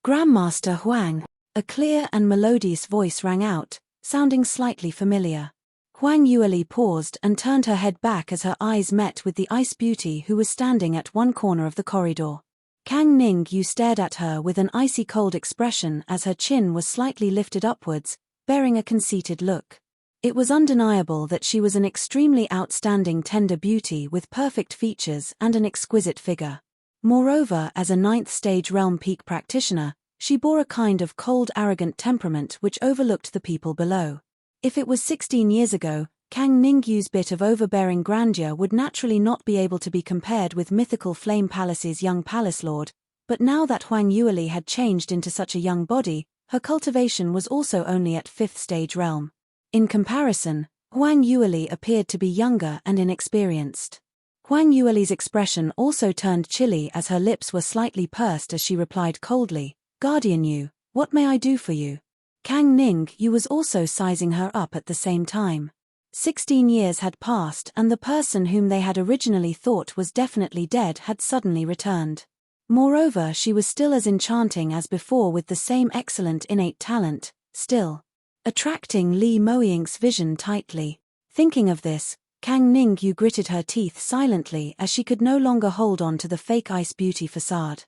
Grandmaster Huang. A clear and melodious voice rang out, sounding slightly familiar. Huang Yueli paused and turned her head back as her eyes met with the ice beauty who was standing at one corner of the corridor. Kang Ningyu stared at her with an icy cold expression as her chin was slightly lifted upwards, bearing a conceited look. It was undeniable that she was an extremely outstanding tender beauty with perfect features and an exquisite figure. Moreover, as a ninth-stage realm peak practitioner, she bore a kind of cold, arrogant temperament which overlooked the people below. If it was 16 years ago, Kang Ningyu's bit of overbearing grandeur would naturally not be able to be compared with mythical Flame Palace's young palace lord, but now that Huang Yueli had changed into such a young body, her cultivation was also only at 5th stage realm. In comparison, Huang Yueli appeared to be younger and inexperienced. Huang Yueli's expression also turned chilly as her lips were slightly pursed as she replied coldly, "Guardian Yu, what may I do for you?" Kang Ningyu was also sizing her up at the same time. 16 years had passed and the person whom they had originally thought was definitely dead had suddenly returned. Moreover, she was still as enchanting as before with the same excellent innate talent, still attracting Li Moying's vision tightly. Thinking of this, Kang Ningyu gritted her teeth silently as she could no longer hold on to the fake ice beauty facade.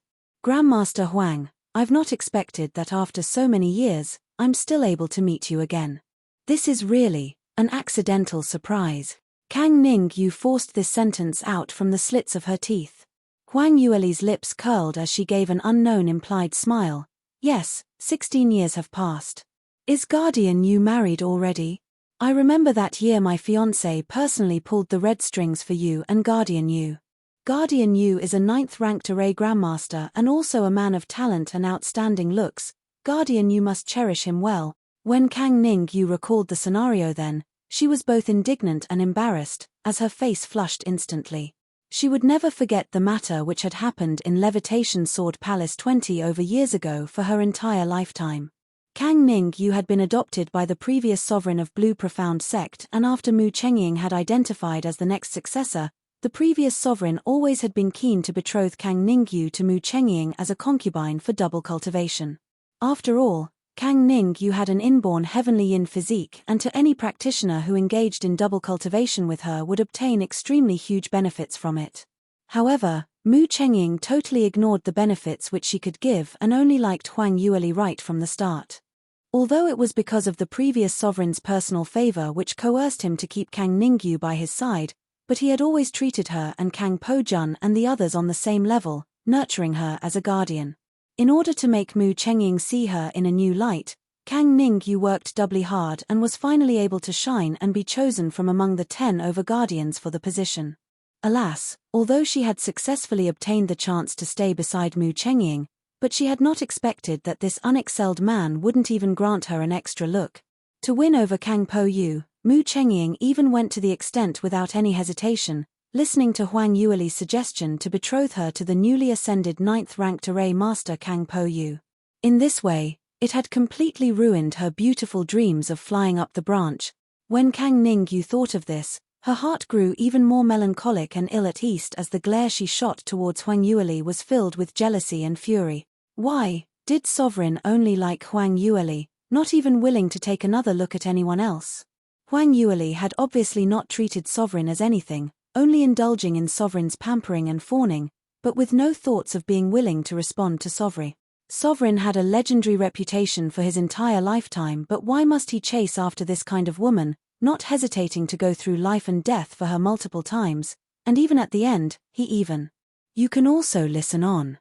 "Grandmaster Huang, I've not expected that after so many years, I'm still able to meet you again. This is really an accidental surprise." Kang Ningyu forced this sentence out from the slits of her teeth. Huang Yueli's lips curled as she gave an unknown implied smile. "Yes, 16 years have passed. Is Guardian Yu married already? I remember that year my fiancé personally pulled the red strings for you and Guardian Yu. Guardian Yu is a 9th-ranked array grandmaster and also a man of talent and outstanding looks. Guardian Yu must cherish him well." When Kang Ningyu recalled the scenario then, she was both indignant and embarrassed, as her face flushed instantly. She would never forget the matter which had happened in Levitation Sword Palace 20 over years ago for her entire lifetime. Kang Ningyu had been adopted by the previous sovereign of Blue Profound Sect, and after Mu Chengying had identified as the next successor, the previous sovereign always had been keen to betroth Kang Ningyu to Mu Chengying as a concubine for double cultivation. After all, Kang Ningyu had an inborn heavenly yin physique, and to any practitioner who engaged in double cultivation with her would obtain extremely huge benefits from it. However, Mu Chengying totally ignored the benefits which she could give and only liked Huang Yueli right from the start. Although it was because of the previous sovereign's personal favor which coerced him to keep Kang Ningyu by his side, but he had always treated her and Kang Po-jun and the others on the same level, nurturing her as a guardian. In order to make Mu Chengying see her in a new light, Kang Ningyu worked doubly hard and was finally able to shine and be chosen from among the 10 over guardians for the position. Alas, although she had successfully obtained the chance to stay beside Mu Chengying, but she had not expected that this unexcelled man wouldn't even grant her an extra look. To win over Kang Po-yu, Mu Chengying even went to the extent without any hesitation, listening to Huang Yueli's suggestion to betroth her to the newly ascended 9th-ranked array master Kang Po-yu. In this way, it had completely ruined her beautiful dreams of flying up the branch. When Kang Ningyu thought of this, her heart grew even more melancholic and ill at ease as the glare she shot towards Huang Yueli was filled with jealousy and fury. Why did Sovereign only like Huang Yueli, not even willing to take another look at anyone else? Huang Yueli had obviously not treated Sovereign as anything, only indulging in Sovereign's pampering and fawning, but with no thoughts of being willing to respond to Sovereign. Sovereign had a legendary reputation for his entire lifetime, but why must he chase after this kind of woman, not hesitating to go through life and death for her multiple times, and even at the end, You can also listen on.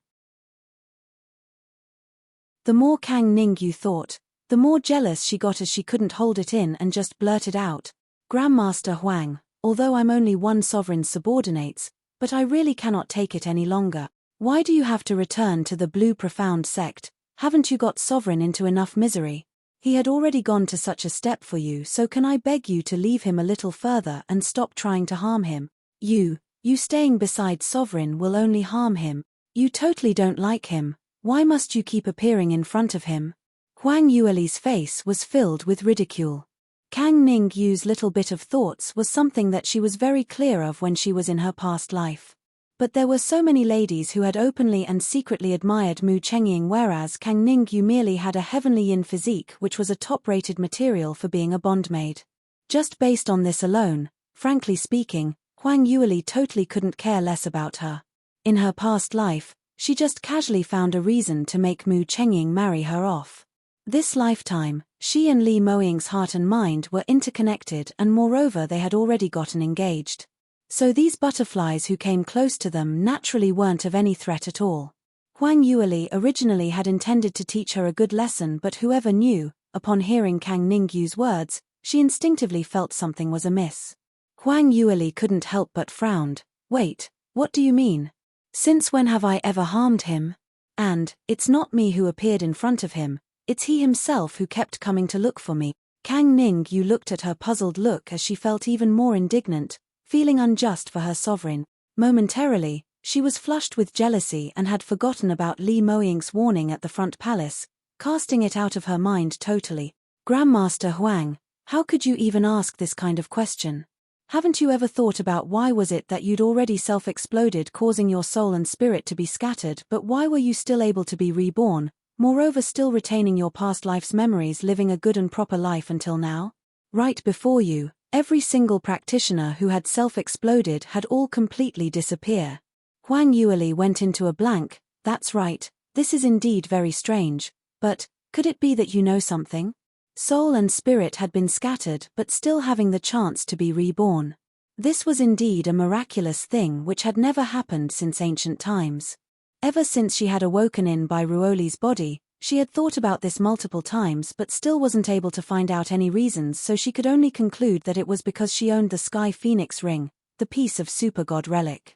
The more Kang Ningyu thought, the more jealous she got as she couldn't hold it in and just blurted out, "Grandmaster Huang, although I'm only one sovereign's subordinates, but I really cannot take it any longer. Why do you have to return to the Blue Profound Sect? Haven't you got Sovereign into enough misery? He had already gone to such a step for you, so can I beg you to leave him a little further and stop trying to harm him? You staying beside Sovereign will only harm him. You totally don't like him. Why must you keep appearing in front of him?" Huang Yueli's face was filled with ridicule. Kang Ningyu's little bit of thoughts was something that she was very clear of when she was in her past life. But there were so many ladies who had openly and secretly admired Mu Chengying, whereas Kang Ningyu merely had a heavenly yin physique which was a top-rated material for being a bondmaid. Just based on this alone, frankly speaking, Huang Yueli totally couldn't care less about her. In her past life, she just casually found a reason to make Mu Chengying marry her off. This lifetime, she and Li Moying's heart and mind were interconnected, and moreover they had already gotten engaged. So these butterflies who came close to them naturally weren't of any threat at all. Huang Yueli originally had intended to teach her a good lesson, but whoever knew, upon hearing Kang Ningyu's words, she instinctively felt something was amiss. Huang Yueli couldn't help but frowned. Wait, what do you mean? Since when have I ever harmed him? And, it's not me who appeared in front of him, it's he himself who kept coming to look for me. Kang Ningyu looked at her puzzled look as she felt even more indignant, feeling unjust for her sovereign. Momentarily, she was flushed with jealousy and had forgotten about Li Moying's warning at the front palace, casting it out of her mind totally. Grandmaster Huang, how could you even ask this kind of question? Haven't you ever thought about why was it that you'd already self-exploded, causing your soul and spirit to be scattered, but why were you still able to be reborn, moreover still retaining your past life's memories, living a good and proper life until now? Right before you, every single practitioner who had self-exploded had all completely disappear. Huang Yueli went into a blank. That's right, this is indeed very strange, but, could it be that you know something? Soul and spirit had been scattered but still having the chance to be reborn. This was indeed a miraculous thing which had never happened since ancient times. Ever since she had awoken in by Ruoli's body, she had thought about this multiple times but still wasn't able to find out any reasons, so she could only conclude that it was because she owned the Sky Phoenix ring, the piece of super god relic.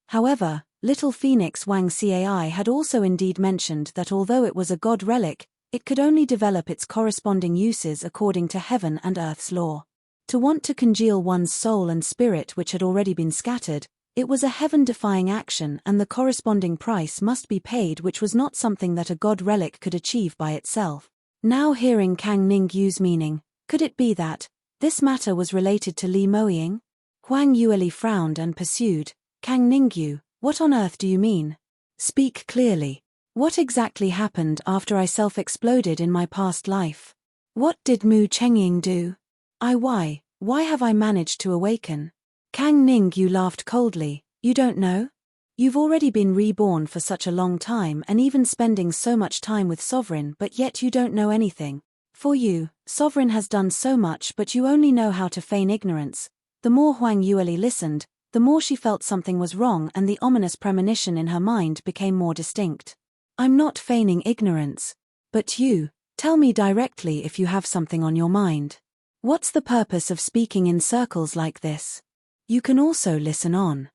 However, Little Phoenix Wang Cai had also indeed mentioned that although it was a god relic, it could only develop its corresponding uses according to heaven and earth's law. To want to congeal one's soul and spirit which had already been scattered, it was a heaven-defying action, and the corresponding price must be paid, which was not something that a god relic could achieve by itself. Now hearing Kang Ningyu's meaning, could it be that this matter was related to Li Moying? Huang Yueli frowned and pursued, Kang Ningyu, what on earth do you mean? Speak clearly. What exactly happened after I self-exploded in my past life? What did Mu Chengying do? Why have I managed to awaken? Kang Ningyu laughed coldly. You don't know? You've already been reborn for such a long time and even spending so much time with Sovereign, but yet you don't know anything. For you, Sovereign has done so much but you only know how to feign ignorance. The more Huang Yueli listened, the more she felt something was wrong, and the ominous premonition in her mind became more distinct. I'm not feigning ignorance. But you, tell me directly if you have something on your mind. What's the purpose of speaking in circles like this? You can also listen on.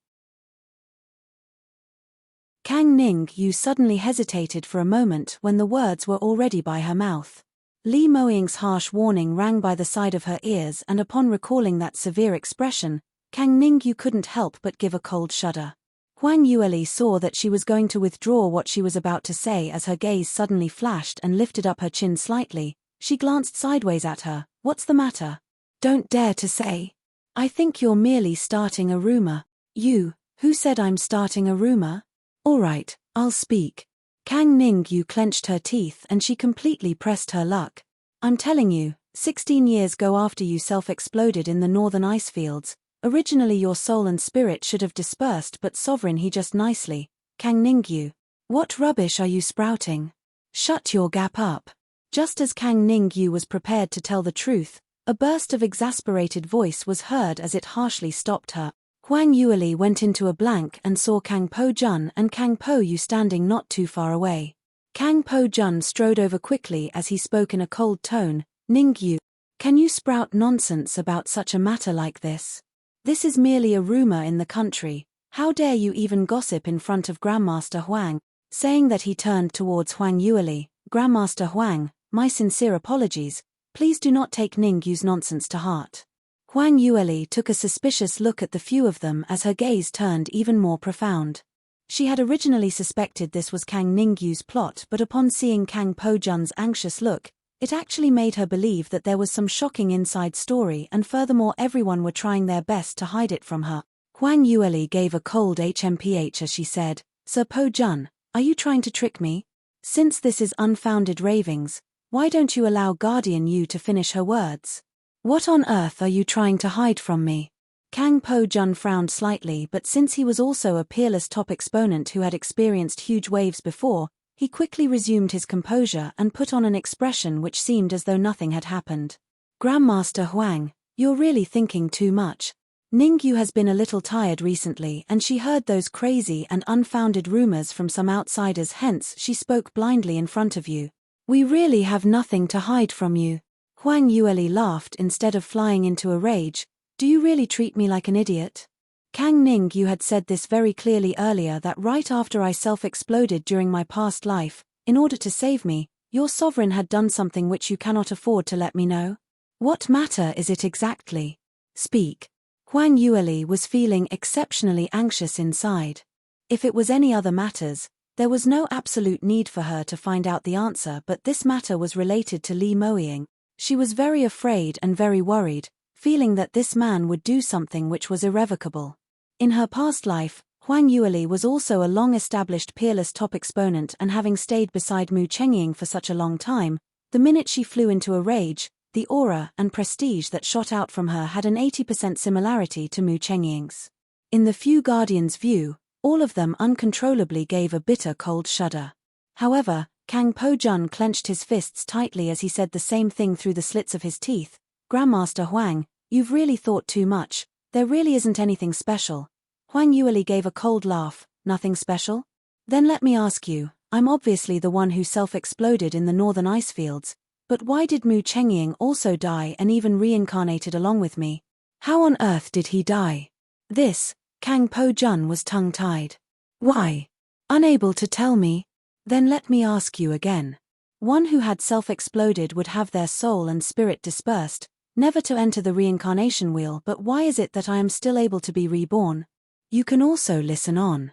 Kang Ningyu suddenly hesitated for a moment when the words were already by her mouth. Li Moying's harsh warning rang by the side of her ears, and upon recalling that severe expression, Kang Ningyu couldn't help but give a cold shudder. Huang Yueli saw that she was going to withdraw what she was about to say as her gaze suddenly flashed and lifted up her chin slightly. She glanced sideways at her. What's the matter? Don't dare to say. I think you're merely starting a rumor. You, who said I'm starting a rumor? All right, I'll speak. Kang Ningyu clenched her teeth and she completely pressed her luck. I'm telling you, 16 years ago after you self-exploded in the northern ice fields, originally your soul and spirit should have dispersed, but Sovereign he just nicely. Kang Ningyu. What rubbish are you sprouting? Shut your gap up. Just as Kang Ningyu was prepared to tell the truth, a burst of exasperated voice was heard as it harshly stopped her. Huang Yueli went into a blank and saw Kang Po-jun and Kang Po-yu standing not too far away. Kang Po-jun strode over quickly as he spoke in a cold tone, Ningyu, can you sprout nonsense about such a matter like this? This is merely a rumor in the country. How dare you even gossip in front of Grandmaster Huang? Saying that, he turned towards Huang Yueli. Grandmaster Huang, my sincere apologies. Please do not take Ningyu's nonsense to heart. Huang Yueli took a suspicious look at the few of them as her gaze turned even more profound. She had originally suspected this was Kang Ningyu's plot, but upon seeing Kang Po-jun's anxious look, it actually made her believe that there was some shocking inside story, and furthermore everyone were trying their best to hide it from her. Huang Yueli gave a cold HMPH as she said, Sir Po Jun, are you trying to trick me? Since this is unfounded ravings, why don't you allow Guardian Yu to finish her words? What on earth are you trying to hide from me? Kang Po Jun frowned slightly, but since he was also a peerless top exponent who had experienced huge waves before, he quickly resumed his composure and put on an expression which seemed as though nothing had happened. Grandmaster Huang, you're really thinking too much. Ningyu has been a little tired recently and she heard those crazy and unfounded rumors from some outsiders, hence she spoke blindly in front of you. We really have nothing to hide from you. Huang Yueli laughed instead of flying into a rage. Do you really treat me like an idiot? Kang Ningyu had said this very clearly earlier, that right after I self-exploded during my past life, in order to save me, your sovereign had done something which you cannot afford to let me know. What matter is it exactly? Speak. Huang Yueli was feeling exceptionally anxious inside. If it was any other matters, there was no absolute need for her to find out the answer, but this matter was related to Li Moying. She was very afraid and very worried, feeling that this man would do something which was irrevocable. In her past life, Huang Yueli was also a long-established peerless top exponent, and having stayed beside Mu Chengying for such a long time, the minute she flew into a rage, the aura and prestige that shot out from her had an 80% similarity to Mu Chengying's. In the few Guardians' view, all of them uncontrollably gave a bitter cold shudder. However, Kang Po Jun clenched his fists tightly as he said the same thing through the slits of his teeth. Grandmaster Huang, you've really thought too much. There really isn't anything special. Huang Yueli gave a cold laugh. Nothing special? Then let me ask you, I'm obviously the one who self-exploded in the northern ice fields, but why did Mu Chengying also die and even reincarnated along with me? How on earth did he die? This, Kang Po Jun was tongue-tied. Why? Unable to tell me? Then let me ask you again. One who had self-exploded would have their soul and spirit dispersed, never to enter the reincarnation wheel, but why is it that I am still able to be reborn? You can also listen on.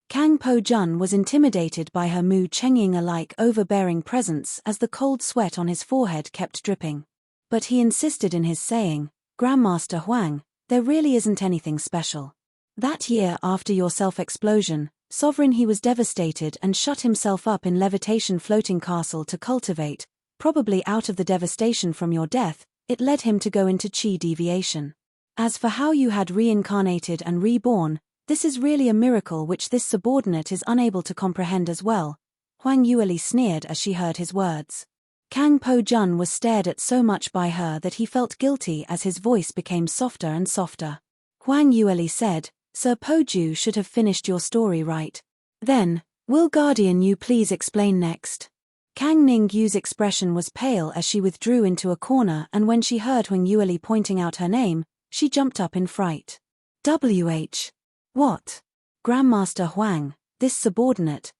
Kang Po Jun was intimidated by her Mu Chengying-alike overbearing presence as the cold sweat on his forehead kept dripping. But he insisted in his saying, Grandmaster Huang, there really isn't anything special. That year after your self-explosion, Sovereign, he was devastated and shut himself up in Levitation Floating Castle to cultivate. Probably out of the devastation from your death, it led him to go into chi deviation. As for how you had reincarnated and reborn, this is really a miracle which this subordinate is unable to comprehend as well. Huang Yueli sneered as she heard his words. Kang Po Jun was stared at so much by her that he felt guilty as his voice became softer and softer. Huang Yueli said, Sir Po Ju should have finished your story right. Then, will Guardian Yu please explain next? Kang Ningyu's expression was pale as she withdrew into a corner, and when she heard Huang Yueli pointing out her name, she jumped up in fright. WH. What? Grandmaster Huang, this subordinate,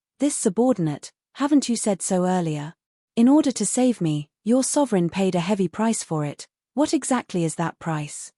haven't you said so earlier? In order to save me, your sovereign paid a heavy price for it. What exactly is that price?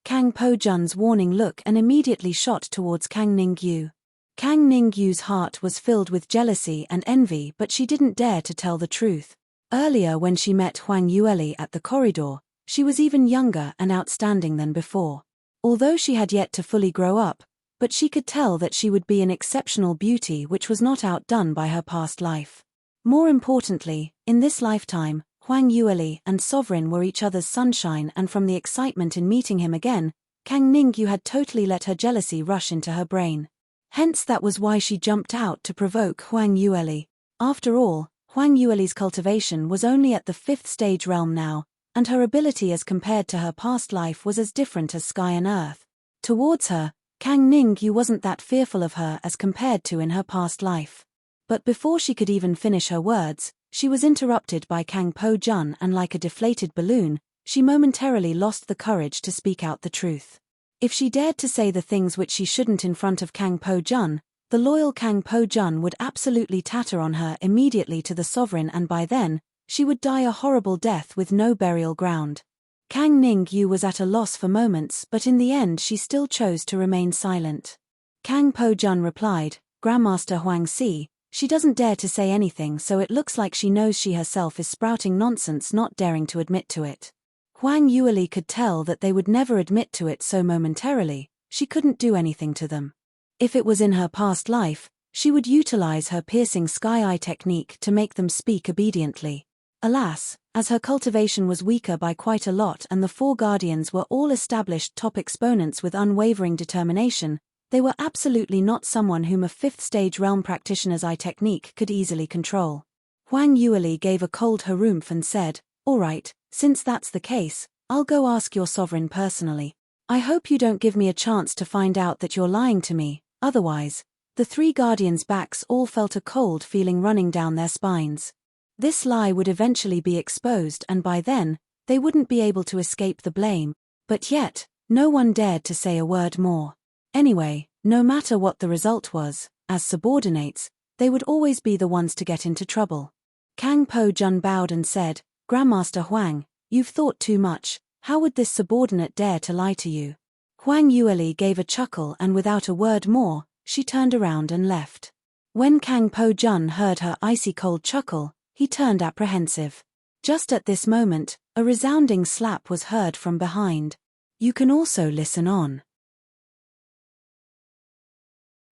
Kang Po Jun's warning look and immediately shot towards Kang Ningyu. Kang Ningyu's heart was filled with jealousy and envy, but she didn't dare to tell the truth. Earlier when she met Huang Yueli at the corridor, she was even younger and outstanding than before. Although she had yet to fully grow up, but she could tell that she would be an exceptional beauty which was not outdone by her past life. More importantly, in this lifetime, Huang Yueli and Sovereign were each other's sunshine, and from the excitement in meeting him again, Kang Ningyu had totally let her jealousy rush into her brain. Hence that was why she jumped out to provoke Huang Yueli. After all, Huang Yueli's cultivation was only at the 5th stage realm now, and her ability as compared to her past life was as different as sky and earth. Towards her, Kang Ningyu wasn't that fearful of her as compared to in her past life. But before she could even finish her words, she was interrupted by Kang Po Jun, and like a deflated balloon, she momentarily lost the courage to speak out the truth. If she dared to say the things which she shouldn't in front of Kang Po Jun, the loyal Kang Po Jun would absolutely tatter on her immediately to the sovereign, and by then, she would die a horrible death with no burial ground. Kang Ningyu was at a loss for moments, but in the end she still chose to remain silent. Kang Po Jun replied, Grandmaster Huang Si, she doesn't dare to say anything, so it looks like she knows she herself is sprouting nonsense, not daring to admit to it. Huang Yueli could tell that they would never admit to it so momentarily. She couldn't do anything to them. If it was in her past life, she would utilize her piercing sky eye technique to make them speak obediently. Alas, as her cultivation was weaker by quite a lot and the four guardians were all established top exponents with unwavering determination, they were absolutely not someone whom a fifth-stage realm practitioner's eye technique could easily control. Huang Yueli gave a cold harumph and said, "All right, since that's the case, I'll go ask your sovereign personally. I hope you don't give me a chance to find out that you're lying to me, otherwise." The three guardians' backs all felt a cold feeling running down their spines. This lie would eventually be exposed and by then, they wouldn't be able to escape the blame, but yet, no one dared to say a word more. Anyway, no matter what the result was, as subordinates, they would always be the ones to get into trouble. Kang Po Jun bowed and said, "Grandmaster Huang, you've thought too much. How would this subordinate dare to lie to you?" Huang Yueli gave a chuckle and without a word more, she turned around and left. When Kang Po Jun heard her icy cold chuckle, he turned apprehensive. Just at this moment, a resounding slap was heard from behind. You can also listen on.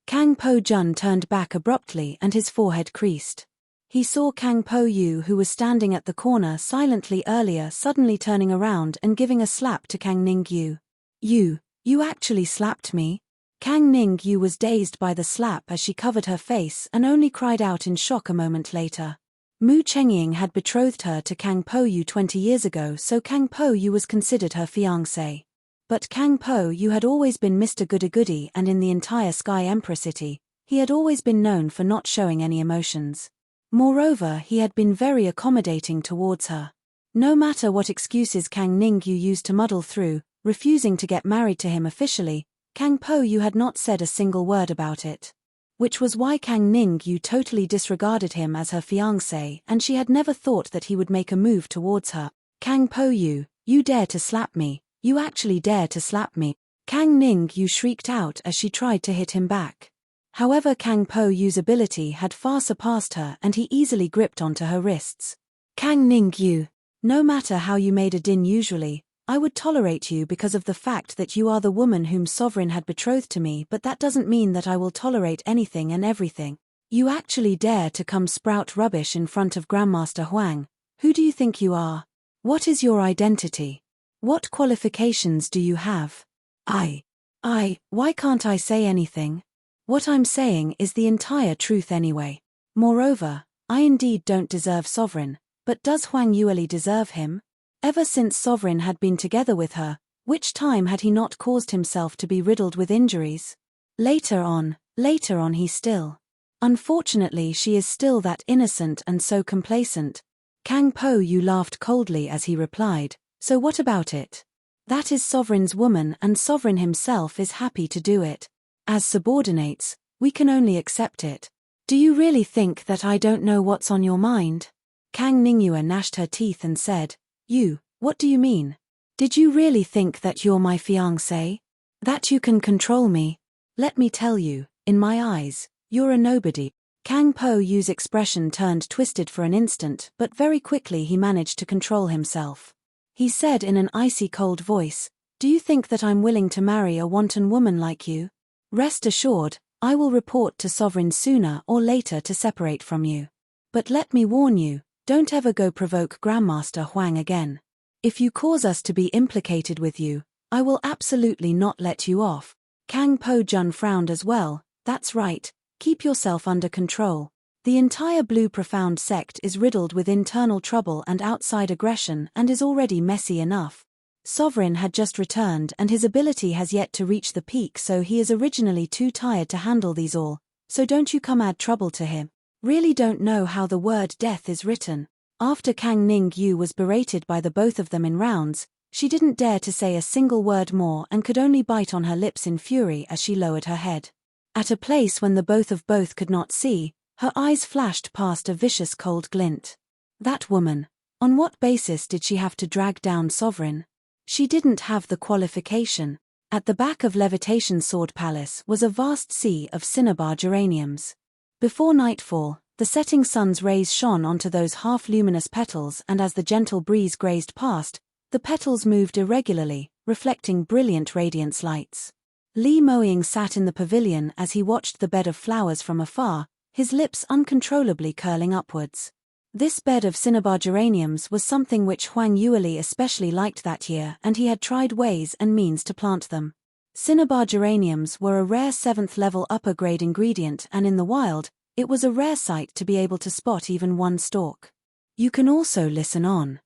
Kang Po Jun turned back abruptly and his forehead creased. He saw Kang Po Yu, who was standing at the corner silently earlier, suddenly turning around and giving a slap to Kang Ningyu. You actually slapped me?" Kang Ningyu was dazed by the slap as she covered her face and only cried out in shock a moment later. Mu Chengying had betrothed her to Kang Po Yu 20 years ago, so Kang Po Yu was considered her fiancé. But Kang Po Yu had always been Mr. Goody-Goody, and in the entire Sky Emperor city, he had always been known for not showing any emotions. Moreover, he had been very accommodating towards her. No matter what excuses Kang Ningyu used to muddle through, refusing to get married to him officially, Kang Po Yu had not said a single word about it. Which was why Kang Ningyu totally disregarded him as her fiancé, and she had never thought that he would make a move towards her. "Kang Po Yu, you dare to slap me, you actually dare to slap me." Kang Ningyu shrieked out as she tried to hit him back. However, Kang Po Yu's ability had far surpassed her and he easily gripped onto her wrists. "Kang Ningyu, no matter how you made a din usually, I would tolerate you because of the fact that you are the woman whom Sovereign had betrothed to me, but that doesn't mean that I will tolerate anything and everything. You actually dare to come sprout rubbish in front of Grandmaster Huang. Who do you think you are? What is your identity? What qualifications do you have? Why can't I say anything? What I'm saying is the entire truth anyway. Moreover, I indeed don't deserve Sovereign, but does Huang Yueli deserve him? Ever since Sovereign had been together with her, which time had he not caused himself to be riddled with injuries? Later on he still. Unfortunately, she is still that innocent and so complacent. Kang Po Yu laughed coldly as he replied, "So what about it? That is Sovereign's woman and Sovereign himself is happy to do it. As subordinates, we can only accept it. Do you really think that I don't know what's on your mind?" Kang Ningyu gnashed her teeth and said, What do you mean? Did you really think that you're my fiancé? That you can control me? Let me tell you, in my eyes, you're a nobody." Kang Po Yu's expression turned twisted for an instant, but very quickly he managed to control himself. He said in an icy cold voice, "Do you think that I'm willing to marry a wanton woman like you? Rest assured, I will report to Sovereign sooner or later to separate from you. But let me warn you, don't ever go provoke Grandmaster Huang again. If you cause us to be implicated with you, I will absolutely not let you off." Kang Po Jun frowned as well. "That's right, keep yourself under control. The entire Blue Profound sect is riddled with internal trouble and outside aggression and is already messy enough. Sovereign had just returned and his ability has yet to reach the peak, so he is originally too tired to handle these all, so don't you come add trouble to him. Really don't know how the word death is written." After Kang Ningyu was berated by the both of them in rounds, she didn't dare to say a single word more and could only bite on her lips in fury as she lowered her head. At a place when the both could not see, her eyes flashed past a vicious cold glint. That woman, on what basis did she have to drag down Sovereign? She didn't have the qualification. At the back of Levitation Sword Palace was a vast sea of cinnabar geraniums. Before nightfall, the setting sun's rays shone onto those half-luminous petals, and as the gentle breeze grazed past, The petals moved irregularly, reflecting brilliant radiance lights. Li Moying sat in the pavilion as he watched the bed of flowers from afar, his lips uncontrollably curling upwards. This bed of cinnabar geraniums was something which Huang Yueli especially liked that year, and he had tried ways and means to plant them. Cinnabar geraniums were a rare 7th-level upper-grade ingredient, and in the wild, it was a rare sight to be able to spot even one stalk. You can also listen on.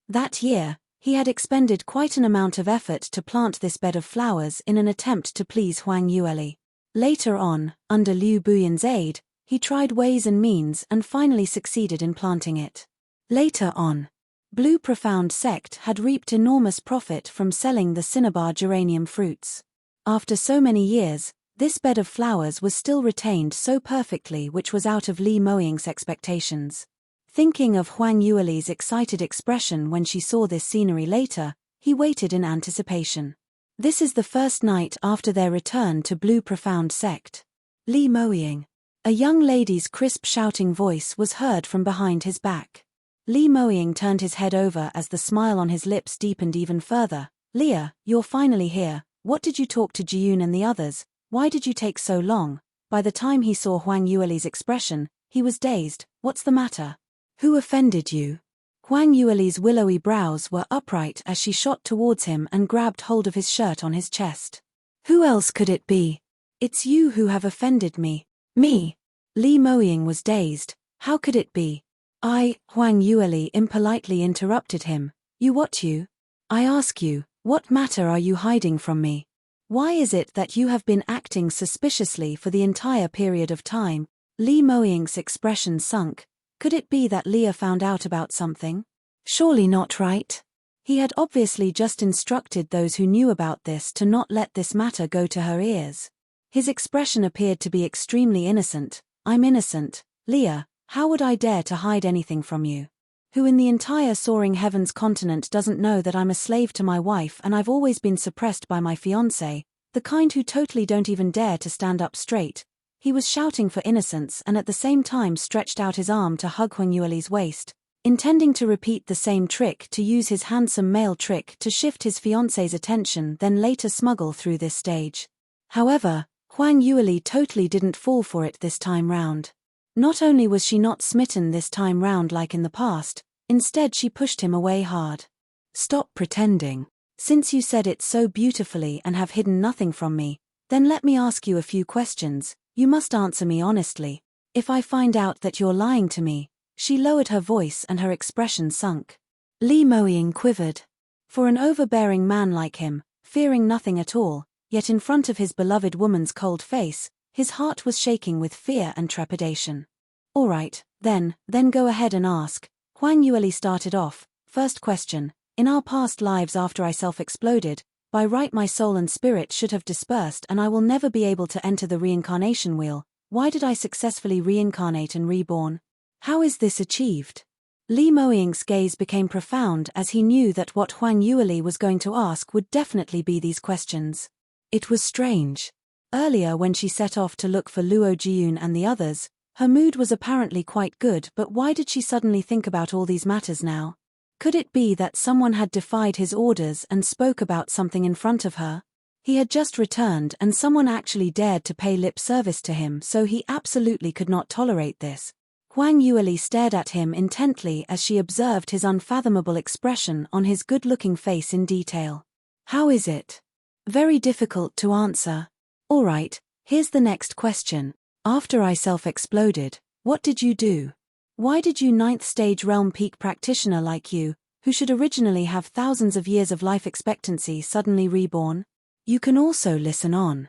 That year, he had expended quite an amount of effort to plant this bed of flowers in an attempt to please Huang Yueli. Later on, under Liu Buyan's aid, he tried ways and means and finally succeeded in planting it. Later on, Blue Profound Sect had reaped enormous profit from selling the cinnabar geranium fruits. After so many years, this bed of flowers was still retained so perfectly, which was out of Li Moying's expectations. Thinking of Huang Yueli's excited expression when she saw this scenery later, he waited in anticipation. This is the first night after their return to Blue Profound Sect. Li Moying. A young lady's crisp shouting voice was heard from behind his back. Li Moying turned his head over as the smile on his lips deepened even further. Leah, you're finally here. What did you talk to Jiyun and the others? Why did you take so long? By the time he saw Huang Yueli's expression, he was dazed. What's the matter? Who offended you? Huang Yueli's willowy brows were upright as she shot towards him and grabbed hold of his shirt on his chest. Who else could it be? It's you who have offended me. Me? Li Moying was dazed. How could it be? Huang Yueli impolitely interrupted him. You what you? I ask you, what matter are you hiding from me? Why is it that you have been acting suspiciously for the entire period of time? Li Moying's expression sunk. Could it be that Leah found out about something? Surely not, right? He had obviously just instructed those who knew about this to not let this matter go to her ears. His expression appeared to be extremely innocent. I'm innocent, Leah, how would I dare to hide anything from you? Who in the entire soaring heavens continent doesn't know that I'm a slave to my wife and I've always been suppressed by my fiancé, the kind who totally don't even dare to stand up straight? He was shouting for innocence and at the same time stretched out his arm to hug Huang Yueli's waist, intending to repeat the same trick, to use his handsome male trick to shift his fiancé's attention, then later smuggle through this stage. However, Huang Yueli totally didn't fall for it this time round. Not only was she not smitten this time round like in the past, instead she pushed him away hard. Stop pretending. Since you said it so beautifully and have hidden nothing from me, then let me ask you a few questions. You must answer me honestly. If I find out that you're lying to me. She lowered her voice and her expression sunk. Li Moying quivered. For an overbearing man like him, fearing nothing at all, yet in front of his beloved woman's cold face, his heart was shaking with fear and trepidation. All right, then go ahead and ask. Huang Yueli started off. First question. In our past lives after I self-exploded, by right my soul and spirit should have dispersed and I will never be able to enter the reincarnation wheel. Why did I successfully reincarnate and reborn? How is this achieved? Li Moying's gaze became profound as he knew that what Huang Yueli was going to ask would definitely be these questions. It was strange. Earlier when she set off to look for Luo Jiyun and the others, her mood was apparently quite good, but why did she suddenly think about all these matters now? Could it be that someone had defied his orders and spoke about something in front of her? He had just returned and someone actually dared to pay lip service to him, so he absolutely could not tolerate this. Huang Yueli stared at him intently as she observed his unfathomable expression on his good-looking face in detail. How is it? Very difficult to answer. All right, here's the next question. After I self-exploded, what did you do? Why did you 9th stage realm peak practitioner like you, who should originally have thousands of years of life expectancy, suddenly reborn? You can also listen on.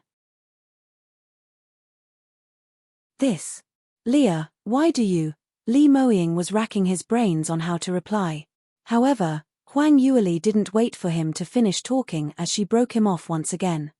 This. Leah, why do you? Li Moying was racking his brains on how to reply. However, Huang Yueli didn't wait for him to finish talking as she broke him off once again.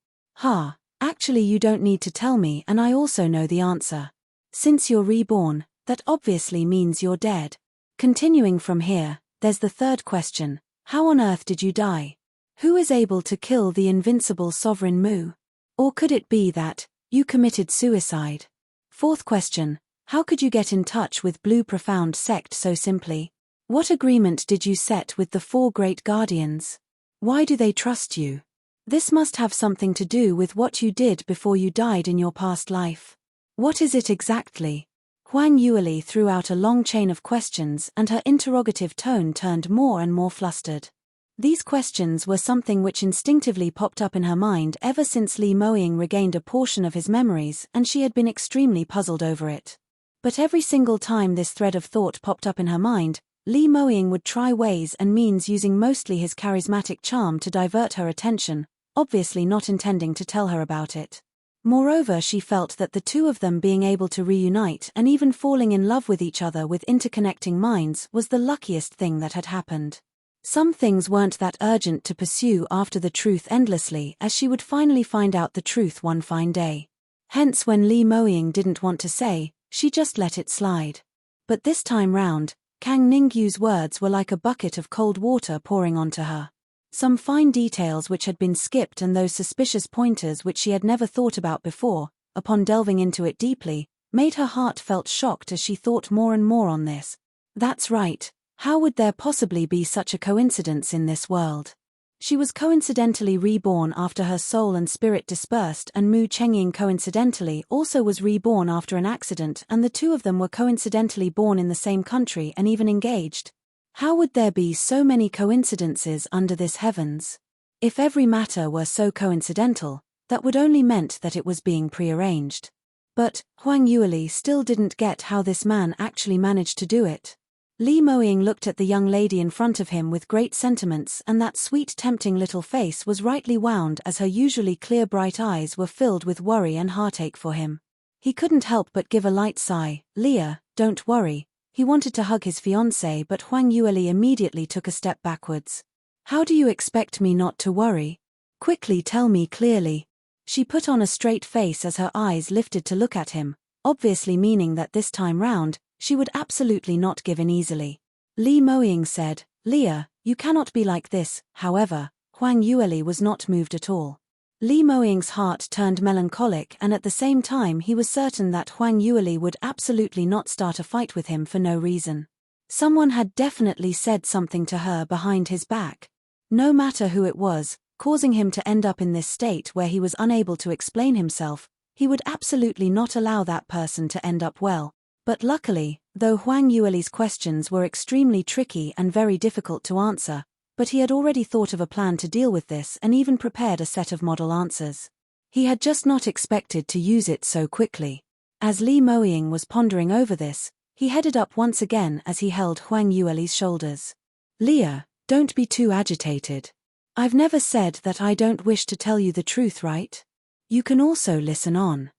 Actually you don't need to tell me, and I also know the answer. Since you're reborn, that obviously means you're dead. Continuing from here, there's the third question. How on earth did you die? Who is able to kill the invincible Sovereign Mu? Or could it be that you committed suicide? Fourth question. How could you get in touch with Blue Profound Sect so simply? What agreement did you set with the 4 great guardians? Why do they trust you? This must have something to do with what you did before you died in your past life. What is it exactly? Huang Yueli threw out a long chain of questions, and her interrogative tone turned more and more flustered. These questions were something which instinctively popped up in her mind ever since Li Moying regained a portion of his memories, and she had been extremely puzzled over it. But every single time this thread of thought popped up in her mind, Li Moying would try ways and means using mostly his charismatic charm to divert her attention, obviously not intending to tell her about it. Moreover, she felt that the two of them being able to reunite and even falling in love with each other with interconnecting minds was the luckiest thing that had happened. Some things weren't that urgent to pursue after the truth endlessly, as she would finally find out the truth one fine day. Hence when Li Moying didn't want to say, she just let it slide. But this time round, Kang Ningyu's words were like a bucket of cold water pouring onto her. Some fine details which had been skipped and those suspicious pointers which she had never thought about before, upon delving into it deeply, made her heart felt shocked as she thought more and more on this. That's right, how would there possibly be such a coincidence in this world? She was coincidentally reborn after her soul and spirit dispersed, and Mu Chengying coincidentally also was reborn after an accident, and the two of them were coincidentally born in the same country and even engaged. How would there be so many coincidences under this heavens? If every matter were so coincidental, that would only meant that it was being prearranged. But Huang Yueli still didn't get how this man actually managed to do it. Li Moying looked at the young lady in front of him with great sentiments, and that sweet tempting little face was rightly wound as her usually clear bright eyes were filled with worry and heartache for him. He couldn't help but give a light sigh. Leah, don't worry. He wanted to hug his fiancée, but Huang Yueli immediately took a step backwards. How do you expect me not to worry? Quickly tell me clearly. She put on a straight face as her eyes lifted to look at him, obviously meaning that this time round, she would absolutely not give in easily. Li Moying said, Leah, you cannot be like this. However, Huang Yueli was not moved at all. Li Moying's heart turned melancholic, and at the same time he was certain that Huang Yueli would absolutely not start a fight with him for no reason. Someone had definitely said something to her behind his back. No matter who it was, causing him to end up in this state where he was unable to explain himself, he would absolutely not allow that person to end up well. But luckily, though Huang Yueli's questions were extremely tricky and very difficult to answer, but he had already thought of a plan to deal with this and even prepared a set of model answers. He had just not expected to use it so quickly. As Li Moying was pondering over this, he headed up once again as he held Huang Yueli's shoulders. Leah, don't be too agitated. I've never said that I don't wish to tell you the truth, right? You can also listen on.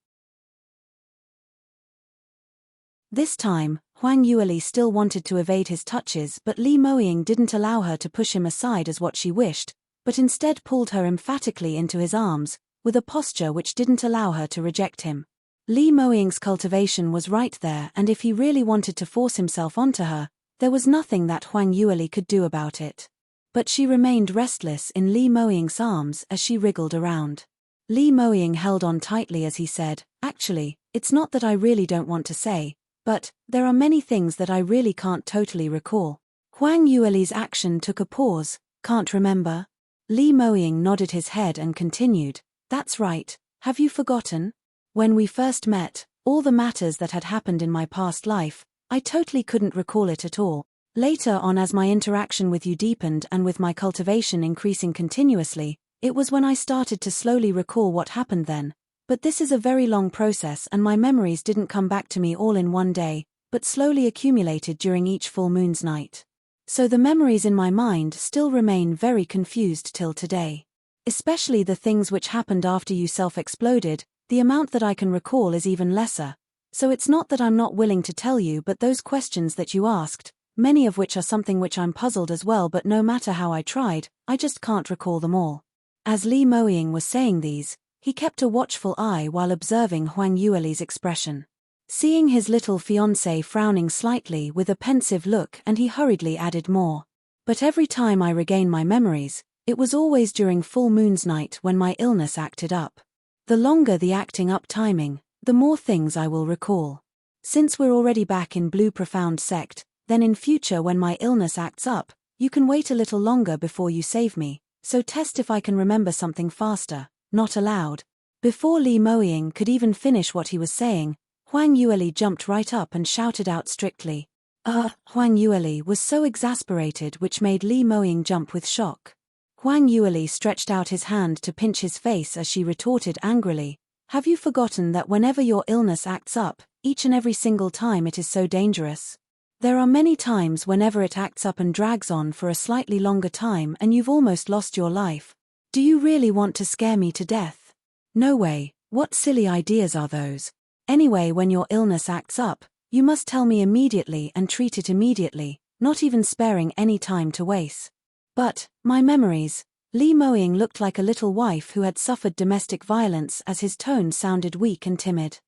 This time, Huang Yueli still wanted to evade his touches, but Li Moying didn't allow her to push him aside as what she wished, but instead pulled her emphatically into his arms, with a posture which didn't allow her to reject him. Li Moying's cultivation was right there, and if he really wanted to force himself onto her, there was nothing that Huang Yueli could do about it. But she remained restless in Li Moying's arms as she wriggled around. Li Moying held on tightly as he said, Actually, it's not that I really don't want to say, but there are many things that I really can't totally recall. Huang Yueli's action took a pause. Can't remember? Li Moying nodded his head and continued, That's right, have you forgotten? When we first met, all the matters that had happened in my past life, I totally couldn't recall it at all. Later on, as my interaction with you deepened and with my cultivation increasing continuously, it was when I started to slowly recall what happened then. But this is a very long process, and my memories didn't come back to me all in one day, but slowly accumulated during each full moon's night. So the memories in my mind still remain very confused till today. Especially the things which happened after you self-exploded, the amount that I can recall is even lesser. So it's not that I'm not willing to tell you, but those questions that you asked, many of which are something which I'm puzzled as well, but no matter how I tried, I just can't recall them all. As Li Moying was saying these, he kept a watchful eye while observing Huang Yueli's expression. Seeing his little fiancée frowning slightly with a pensive look, and he hurriedly added more. But every time I regain my memories, it was always during full moon's night when my illness acted up. The longer the acting up timing, the more things I will recall. Since we're already back in Blue Profound Sect, then in future when my illness acts up, you can wait a little longer before you save me, so test if I can remember something faster. Not allowed. Before Li Moying could even finish what he was saying, Huang Yueli jumped right up and shouted out strictly. Huang Yueli was so exasperated, which made Li Moying jump with shock. Huang Yueli stretched out his hand to pinch his face as she retorted angrily, "Have you forgotten that whenever your illness acts up, each and every single time it is so dangerous? There are many times whenever it acts up and drags on for a slightly longer time and you've almost lost your life. Do you really want to scare me to death? No way, what silly ideas are those? Anyway, when your illness acts up, you must tell me immediately and treat it immediately, not even sparing any time to waste." But, my memories. Li Moying looked like a little wife who had suffered domestic violence as his tone sounded weak and timid.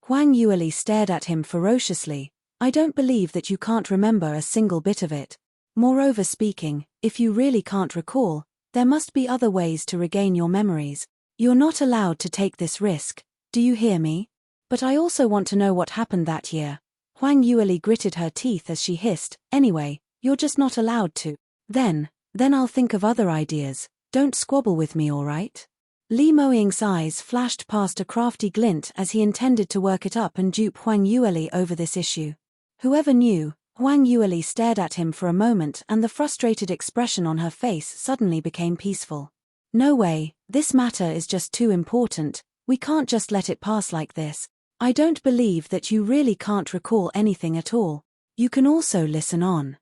Huang Yueli stared at him ferociously. "I don't believe that you can't remember a single bit of it. Moreover speaking, if you really can't recall, there must be other ways to regain your memories. You're not allowed to take this risk, do you hear me? But I also want to know what happened that year." Huang Yueli gritted her teeth as she hissed, "Anyway, you're just not allowed to. Then I'll think of other ideas. Don't squabble with me, alright?" Li Moying's eyes flashed past a crafty glint as he intended to work it up and dupe Huang Yueli over this issue. Whoever knew, Huang Yueli stared at him for a moment and the frustrated expression on her face suddenly became peaceful. "No way, this matter is just too important, we can't just let it pass like this. I don't believe that you really can't recall anything at all. You can also listen on."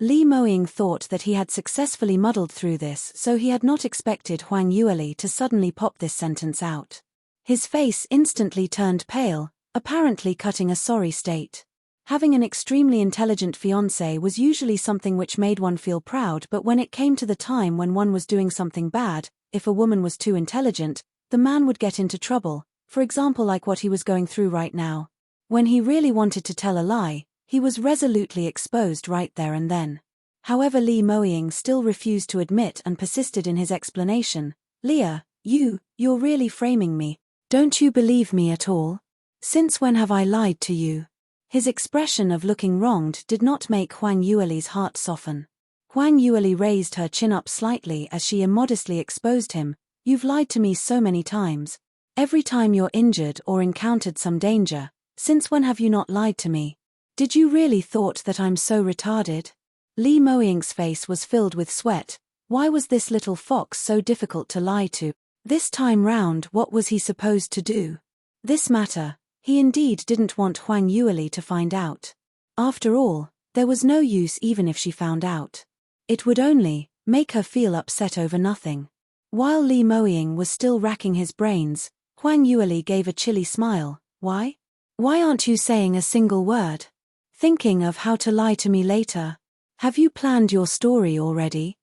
Li Moying thought that he had successfully muddled through this, so he had not expected Huang Yueli to suddenly pop this sentence out. His face instantly turned pale, apparently cutting a sorry state. Having an extremely intelligent fiancé was usually something which made one feel proud, but when it came to the time when one was doing something bad, if a woman was too intelligent, the man would get into trouble, for example like what he was going through right now. When he really wanted to tell a lie, he was resolutely exposed right there and then. However, Li Moying still refused to admit and persisted in his explanation. "Leah, you're really framing me. Don't you believe me at all? Since when have I lied to you?" His expression of looking wronged did not make Huang Yueli's heart soften. Huang Yueli raised her chin up slightly as she immodestly exposed him. "You've lied to me so many times. Every time you're injured or encountered some danger. Since when have you not lied to me? Did you really thought that I'm so retarded?" Li Moying's face was filled with sweat. Why was this little fox so difficult to lie to? This time round, what was he supposed to do? This matter, he indeed didn't want Huang Yueli to find out. After all, there was no use even if she found out. It would only make her feel upset over nothing. While Li Moying was still racking his brains, Huang Yueli gave a chilly smile. Why? Why aren't you saying a single word? Thinking of how to lie to me later? Have you planned your story already?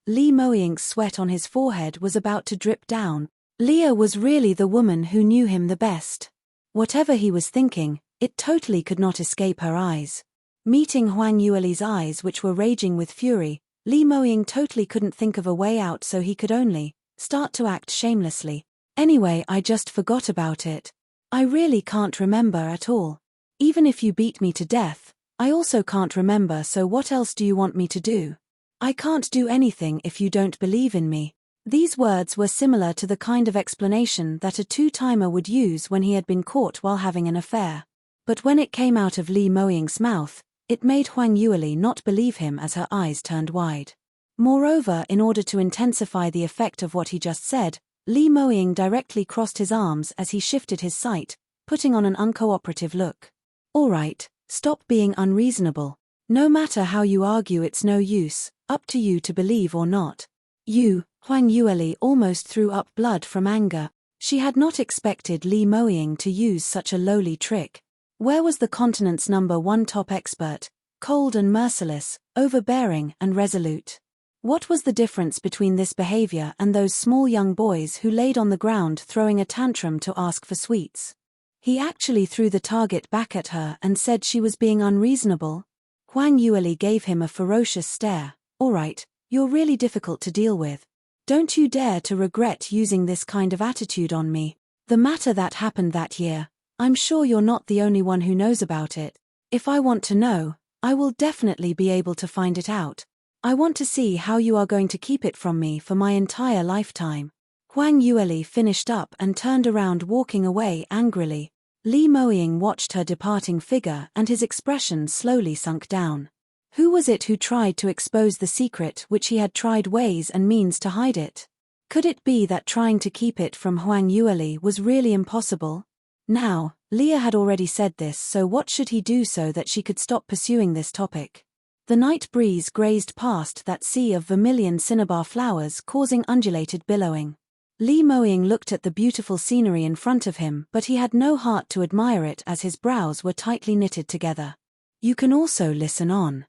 Li Moying's sweat on his forehead was about to drip down. Leah was really the woman who knew him the best. Whatever he was thinking, it totally could not escape her eyes. Meeting Huang Yueli's eyes which were raging with fury, Li Moying totally couldn't think of a way out, so he could only start to act shamelessly. "Anyway, I just forgot about it. I really can't remember at all. Even if you beat me to death, I also can't remember, so what else do you want me to do? I can't do anything if you don't believe in me." These words were similar to the kind of explanation that a two-timer would use when he had been caught while having an affair. But when it came out of Li Moying's mouth, it made Huang Yueli not believe him as her eyes turned wide. Moreover, in order to intensify the effect of what he just said, Li Moying directly crossed his arms as he shifted his sight, putting on an uncooperative look. "Alright, stop being unreasonable. No matter how you argue, it's no use, up to you to believe or not." Huang Yueli almost threw up blood from anger. She had not expected Li Moying to use such a lowly trick. Where was the continent's #1 top expert, cold and merciless, overbearing and resolute? What was the difference between this behavior and those small young boys who laid on the ground throwing a tantrum to ask for sweets? He actually threw the target back at her and said she was being unreasonable. Huang Yueli gave him a ferocious stare. "Alright, you're really difficult to deal with. Don't you dare to regret using this kind of attitude on me. The matter that happened that year, I'm sure you're not the only one who knows about it. If I want to know, I will definitely be able to find it out. I want to see how you are going to keep it from me for my entire lifetime." Huang Yueli finished up and turned around, walking away angrily. Li Moying watched her departing figure and his expression slowly sunk down. Who was it who tried to expose the secret which he had tried ways and means to hide it? Could it be that trying to keep it from Huang Yueli was really impossible? Now, Leah had already said this, so what should he do so that she could stop pursuing this topic? The night breeze grazed past that sea of vermilion cinnabar flowers, causing undulated billowing. Li Moying looked at the beautiful scenery in front of him, but he had no heart to admire it as his brows were tightly knitted together. You can also listen on.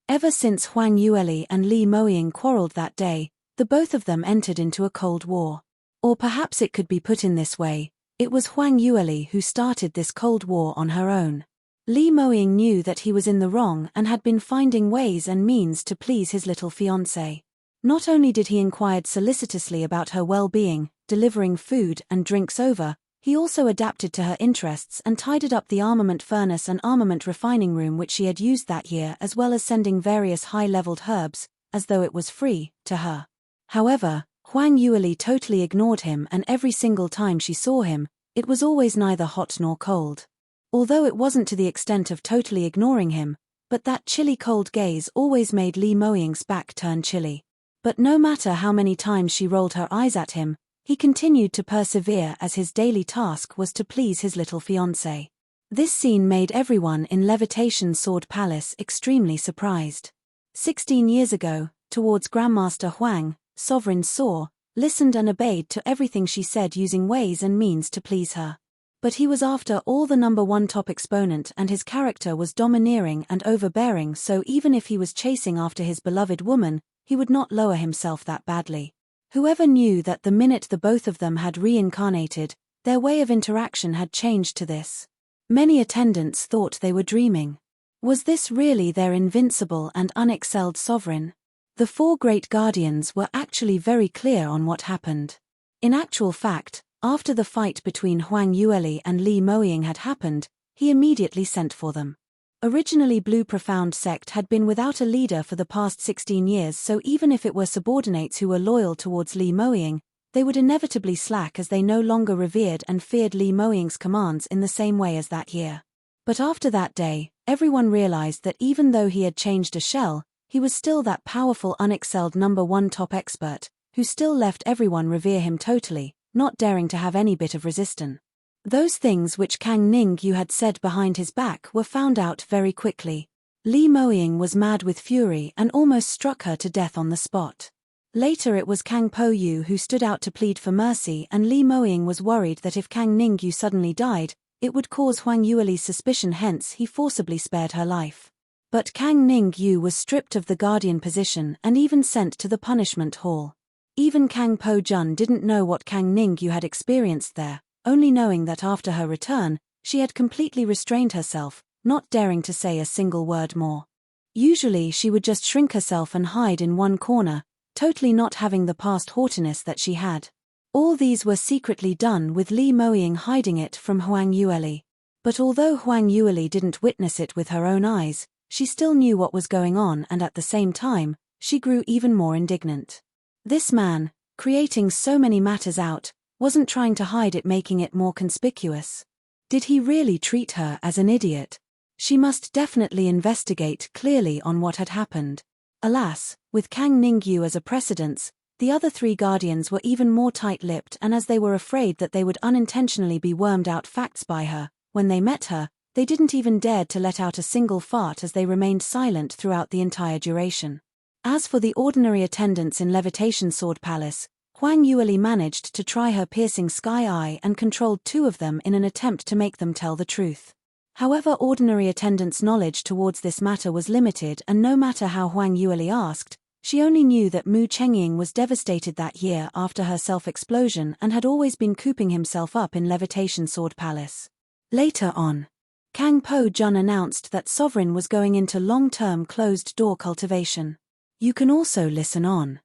Ever since Huang Yueli and Li Moying quarreled that day, the both of them entered into a cold war. Or perhaps it could be put in this way, it was Huang Yueli who started this cold war on her own. Li Moying knew that he was in the wrong and had been finding ways and means to please his little fiancée. Not only did he inquire solicitously about her well-being, delivering food and drinks over, he also adapted to her interests and tidied up the armament furnace and armament refining room which she had used that year, as well as sending various high-leveled herbs, as though it was free, to her. However, Huang Yueli totally ignored him, and every single time she saw him, it was always neither hot nor cold. Although it wasn't to the extent of totally ignoring him, but that chilly cold gaze always made Li Moying's back turn chilly. But no matter how many times she rolled her eyes at him, he continued to persevere, as his daily task was to please his little fiancée. This scene made everyone in Levitation Sword Palace extremely surprised. 16 years ago, towards Grandmaster Huang, Sovereign saw, listened and obeyed to everything she said, using ways and means to please her. But he was after all the number one top exponent, and his character was domineering and overbearing, so even if he was chasing after his beloved woman, he would not lower himself that badly. Whoever knew that the minute the both of them had reincarnated, their way of interaction had changed to this? Many attendants thought they were dreaming. Was this really their invincible and unexcelled sovereign? The four great guardians were actually very clear on what happened. In actual fact, after the fight between Huang Yueli and Li Moying had happened, he immediately sent for them. Originally, Blue Profound Sect had been without a leader for the past 16 years, so even if it were subordinates who were loyal towards Li Moying, they would inevitably slack, as they no longer revered and feared Li Moying's commands in the same way as that year. But after that day, everyone realized that even though he had changed a shell, he was still that powerful unexcelled number one top expert, who still left everyone revere him totally, not daring to have any bit of resistance. Those things which Kang Ningyu had said behind his back were found out very quickly. Li Moying was mad with fury and almost struck her to death on the spot. Later it was Kang Po Yu who stood out to plead for mercy, and Li Moying was worried that if Kang Ningyu suddenly died, it would cause Huang Yueli's suspicion, hence he forcibly spared her life. But Kang Ningyu was stripped of the guardian position and even sent to the punishment hall. Even Kang Po Jun didn't know what Kang Ningyu had experienced there, only knowing that after her return, she had completely restrained herself, not daring to say a single word more. Usually she would just shrink herself and hide in one corner, totally not having the past haughtiness that she had. All these were secretly done with Li Moying hiding it from Huang Yueli. But although Huang Yueli didn't witness it with her own eyes, she still knew what was going on, and at the same time, she grew even more indignant. This man, creating so many matters out, wasn't trying to hide it, making it more conspicuous. Did he really treat her as an idiot? She must definitely investigate clearly on what had happened. Alas, with Kang Ningyu as a precedence, the other three guardians were even more tight-lipped, and as they were afraid that they would unintentionally be wormed out facts by her, when they met her, they didn't even dare to let out a single fart, as they remained silent throughout the entire duration. As for the ordinary attendants in Levitation Sword Palace, Huang Yueli managed to try her piercing sky eye and controlled two of them in an attempt to make them tell the truth. However, ordinary attendants' knowledge towards this matter was limited, and no matter how Huang Yueli asked, she only knew that Mu Chengying was devastated that year after her self-explosion and had always been cooping himself up in Levitation Sword Palace. Later on, Kang Po Jun announced that Sovereign was going into long-term closed-door cultivation. You can also listen on.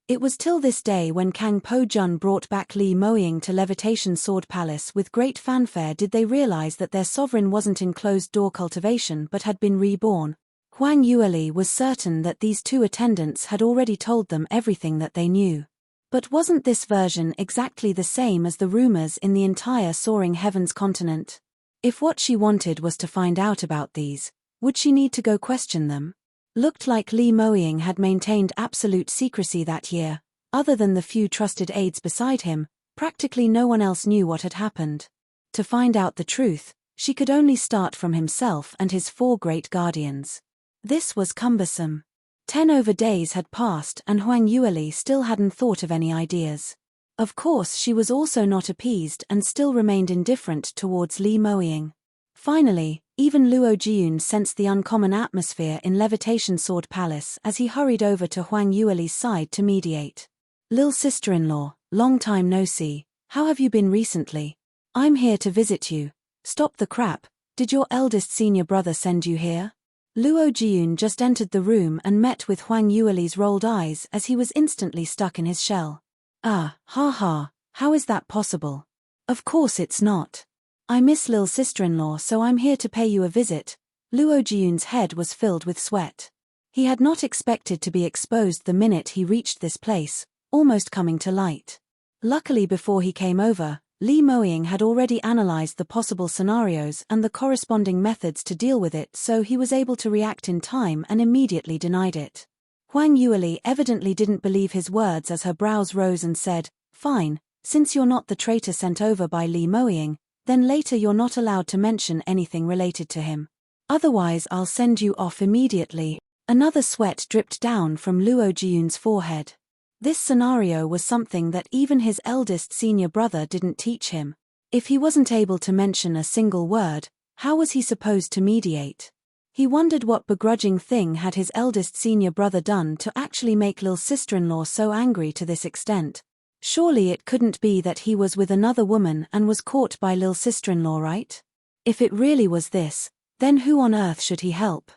It was till this day when Kang Po-jun brought back Lee Mo-ying to Levitation Sword Palace with great fanfare did they realize that their sovereign wasn't in closed-door cultivation but had been reborn. Huang Yueli was certain that these two attendants had already told them everything that they knew. But wasn't this version exactly the same as the rumors in the entire Soaring Heavens continent? If what she wanted was to find out about these, would she need to go question them? Looked like Lee Mo-ying had maintained absolute secrecy that year. Other than the few trusted aides beside him, practically no one else knew what had happened. To find out the truth, she could only start from himself and his 4 great guardians. This was cumbersome. 10 over days had passed and Huang Yueli still hadn't thought of any ideas. Of course she was also not appeased and still remained indifferent towards Lee Mo-ying. Finally, even Luo Jiun sensed the uncommon atmosphere in Levitation Sword Palace as he hurried over to Huang Yueli's side to mediate. "Lil sister-in-law, long time no see, how have you been recently? I'm here to visit you." "Stop the crap, did your eldest senior brother send you here?" Luo Jiun just entered the room and met with Huang Yueli's rolled eyes as he was instantly stuck in his shell. "Ah, how is that possible? Of course it's not. I miss Lil sister-in-law so I'm here to pay you a visit." Luo Jiun's head was filled with sweat. He had not expected to be exposed the minute he reached this place, almost coming to light. Luckily before he came over, Lee Mo-ying had already analyzed the possible scenarios and the corresponding methods to deal with it so he was able to react in time and immediately denied it. Huang Yueli evidently didn't believe his words as her brows rose and said, "Fine, since you're not the traitor sent over by Lee Mo-ying, then later you're not allowed to mention anything related to him. Otherwise I'll send you off immediately." Another sweat dripped down from Luo Jiun's forehead. This scenario was something that even his eldest senior brother didn't teach him. If he wasn't able to mention a single word, how was he supposed to mediate? He wondered what begrudging thing had his eldest senior brother done to actually make Lil sister-in-law so angry to this extent. Surely it couldn't be that he was with another woman and was caught by Lil sister-in-law, right? If it really was this, then who on earth should he help?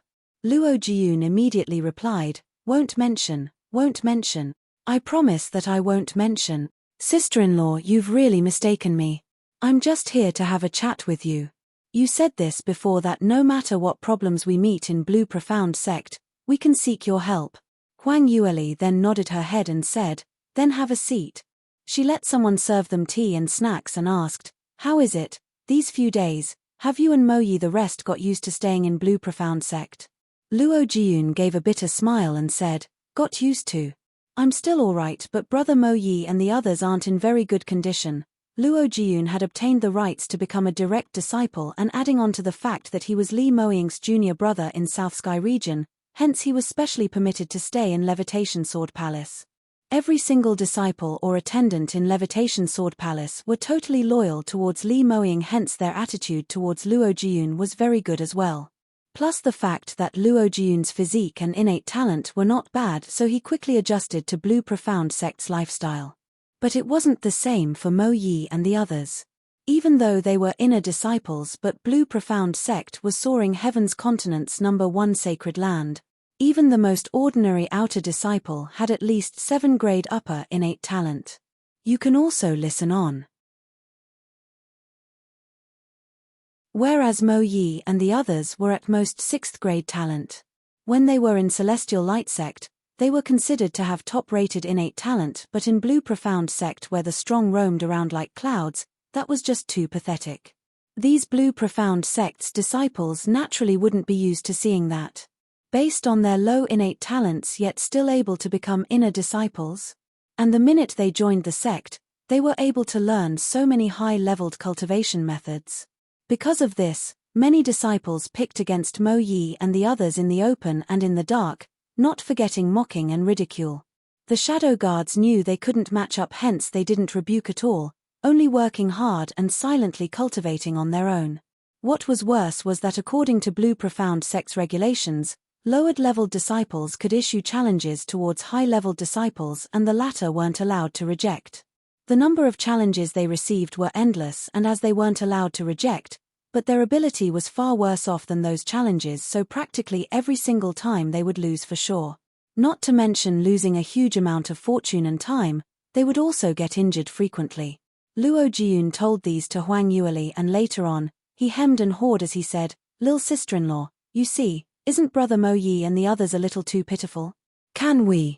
Luo Jiun immediately replied, won't mention. I promise that I won't mention." "Sister-in-law, you've really mistaken me. I'm just here to have a chat with you. You said this before that no matter what problems we meet in Blue Profound Sect, we can seek your help." Huang Yueli then nodded her head and said, "Then have a seat." She let someone serve them tea and snacks and asked, "How is it, these few days, have you and Mo-yi the rest got used to staying in Blue Profound Sect?" Luo Jiun gave a bitter smile and said, "Got used to. I'm still alright but brother Mo-yi and the others aren't in very good condition." Luo Jiun had obtained the rights to become a direct disciple and adding on to the fact that he was Lee Mo-ying's junior brother in South Sky region, hence he was specially permitted to stay in Levitation Sword Palace. Every single disciple or attendant in Levitation Sword Palace were totally loyal towards Lee Mo-ying, hence their attitude towards Luo Jiun was very good as well. Plus the fact that Luo Jiun's physique and innate talent were not bad so he quickly adjusted to Blue Profound Sect's lifestyle. But it wasn't the same for Mo-yi and the others. Even though they were inner disciples but Blue Profound Sect was Soaring Heavens continent's #1 sacred land. Even the most ordinary outer disciple had at least 7 grade upper innate talent. You can also listen on. Whereas Mo-yi and the others were at most 6th grade talent. When they were in Celestial Light Sect, they were considered to have top-rated innate talent, but in Blue Profound Sect where the strong roamed around like clouds, that was just too pathetic. These Blue Profound Sect's disciples naturally wouldn't be used to seeing that. Based on their low innate talents yet still able to become inner disciples. And the minute they joined the sect, they were able to learn so many high-leveled cultivation methods. Because of this, many disciples picked against Mo-yi and the others in the open and in the dark, not forgetting mocking and ridicule. The shadow guards knew they couldn't match up, hence they didn't rebuke at all, only working hard and silently cultivating on their own. What was worse was that according to Blue Profound Sect's regulations, lowered-leveled disciples could issue challenges towards high-leveled disciples and the latter weren't allowed to reject. The number of challenges they received were endless and as they weren't allowed to reject, but their ability was far worse off than those challenges so practically every single time they would lose for sure. Not to mention losing a huge amount of fortune and time, they would also get injured frequently. Luo Jiun told these to Huang Yueli, and later on, he hemmed and hawed as he said, "Lil sister-in-law, you see, isn't Brother Mo Yi and the others a little too pitiful? Can we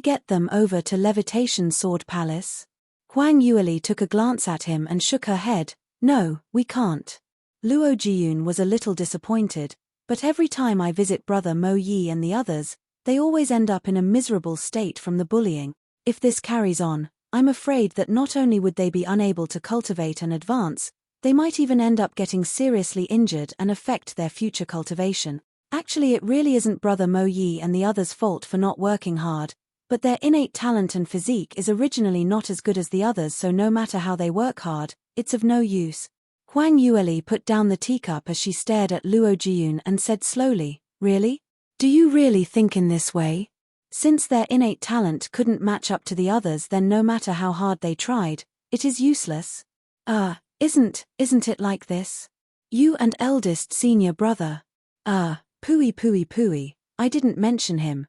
get them over to Levitation Sword Palace?" Huang Yueli took a glance at him and shook her head. "No, we can't." Luo Jiun was a little disappointed, "But every time I visit Brother Mo Yi and the others, they always end up in a miserable state from the bullying. If this carries on, I'm afraid that not only would they be unable to cultivate and advance, they might even end up getting seriously injured and affect their future cultivation. Actually, it really isn't Brother Mo Yi and the others' fault for not working hard, but their innate talent and physique is originally not as good as the others, so no matter how they work hard, it's of no use." Huang Yueli put down the teacup as she stared at Luo Jiun and said slowly, "Really? Do you really think in this way? Since their innate talent couldn't match up to the others, then no matter how hard they tried, it is useless? Isn't it like this? You and eldest senior brother. Pooey. I didn't mention him.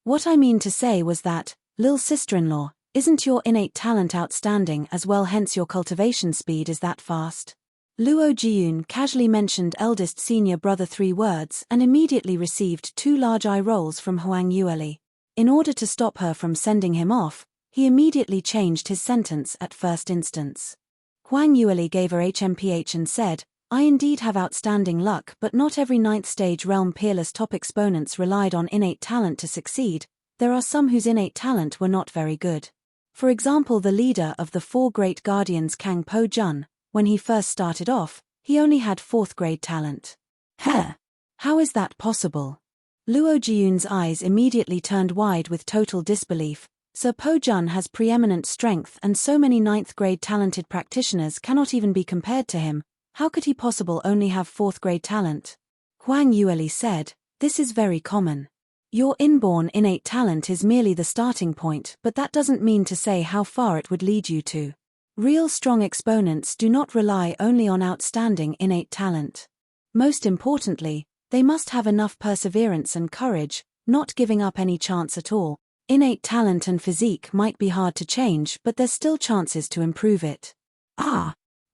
What I mean to say was that, lil sister-in-law, isn't your innate talent outstanding as well, hence your cultivation speed is that fast?" Luo Jiun casually mentioned eldest senior brother 3 words and immediately received 2 large eye rolls from Huang Yueli. In order to stop her from sending him off, he immediately changed his sentence at first instance. Huang Yueli gave her HMPH and said, "I indeed have outstanding luck, but not every 9th stage realm peerless top exponents relied on innate talent to succeed. There are some whose innate talent were not very good. For example, the leader of the 4 great guardians Kang Po Jun. When he first started off, he only had 4th grade talent." How is that possible?" Luo Jiun's eyes immediately turned wide with total disbelief. "Sir Po Jun has preeminent strength and so many 9th grade talented practitioners cannot even be compared to him. How could he possibly only have 4th grade talent?" Huang Yueli said, "This is very common. Your inborn innate talent is merely the starting point, but that doesn't mean to say how far it would lead you to. Real strong exponents do not rely only on outstanding innate talent. Most importantly, they must have enough perseverance and courage, not giving up any chance at all. Innate talent and physique might be hard to change, but there's still chances to improve it."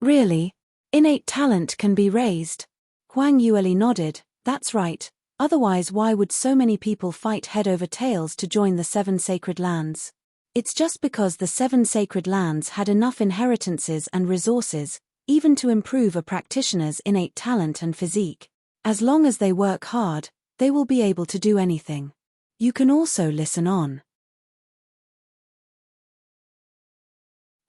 Really? Innate talent can be raised? Huang Yueli nodded. "That's right. Otherwise, why would so many people fight head over tails to join the 7 sacred lands? It's just because the 7 sacred lands had enough inheritances and resources, even to improve a practitioner's innate talent and physique. As long as they work hard, they will be able to do anything. You can also listen on."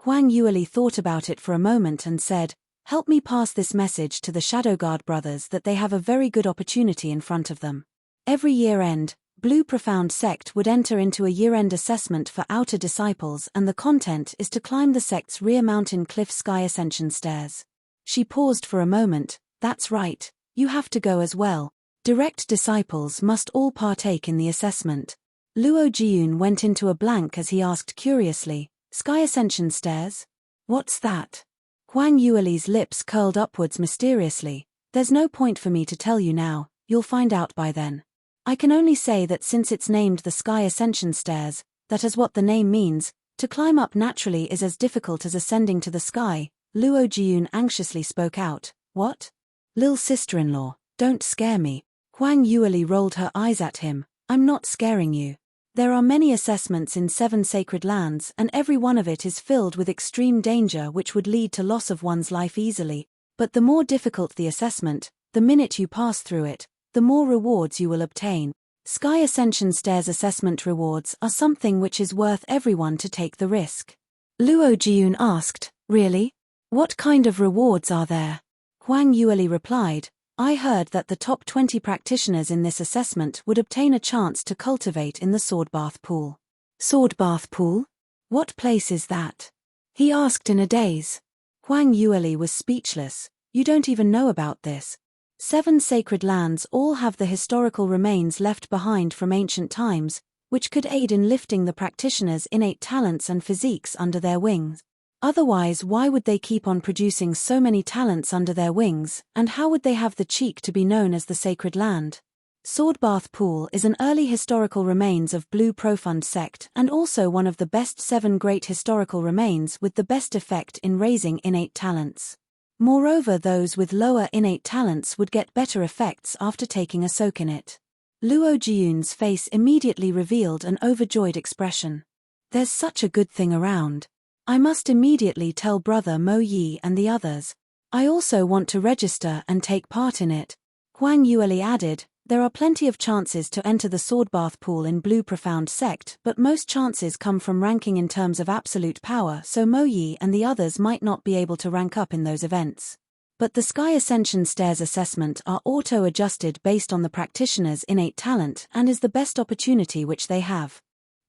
Huang Yueli thought about it for a moment and said, "Help me pass this message to the Shadowguard brothers that they have a very good opportunity in front of them. Every year-end, Blue Profound Sect would enter into a year-end assessment for outer disciples, and the content is to climb the sect's rear mountain cliff sky ascension stairs." She paused for a moment. "That's right, you have to go as well. Direct disciples must all partake in the assessment." Luo Jiun went into a blank as he asked curiously, "Sky ascension stairs? What's that?" Huang Yueli's lips curled upwards mysteriously. "There's no point for me to tell you now, you'll find out by then. I can only say that since it's named the Sky Ascension Stairs, that is what the name means. To climb up naturally is as difficult as ascending to the sky." Luo Jiun anxiously spoke out. "What? Lil sister-in-law, don't scare me." Huang Yueli rolled her eyes at him. "I'm not scaring you. There are many assessments in 7 sacred lands, and every one of it is filled with extreme danger which would lead to loss of one's life easily. But the more difficult the assessment, the minute you pass through it, the more rewards you will obtain. Sky Ascension Stairs assessment rewards are something which is worth everyone to take the risk." Luo Jiun asked, "Really? What kind of rewards are there?" Huang Yueli replied, "I heard that the top 20 practitioners in this assessment would obtain a chance to cultivate in the Sword Bath Pool." "Sword Bath Pool? What place is that?" he asked in a daze. Huang Yueli was speechless. "You don't even know about this? 7 sacred lands all have the historical remains left behind from ancient times, which could aid in lifting the practitioner's innate talents and physiques under their wings. Otherwise, why would they keep on producing so many talents under their wings, and how would they have the cheek to be known as the sacred land? Swordbath Pool is an early historical remains of Blue Profund sect and also one of the best 7 great historical remains with the best effect in raising innate talents. Moreover, those with lower innate talents would get better effects after taking a soak in it. Luo Jiyun's face immediately revealed an overjoyed expression. There's such a good thing around. I must immediately tell brother Mo Yi and the others. I also want to register and take part in it. Huang Yueli added, there are plenty of chances to enter the Swordbath Pool in Blue Profound sect, but most chances come from ranking in terms of absolute power, so Mo Yi and the others might not be able to rank up in those events. But the Sky Ascension Stairs assessment are auto-adjusted based on the practitioner's innate talent and is the best opportunity which they have.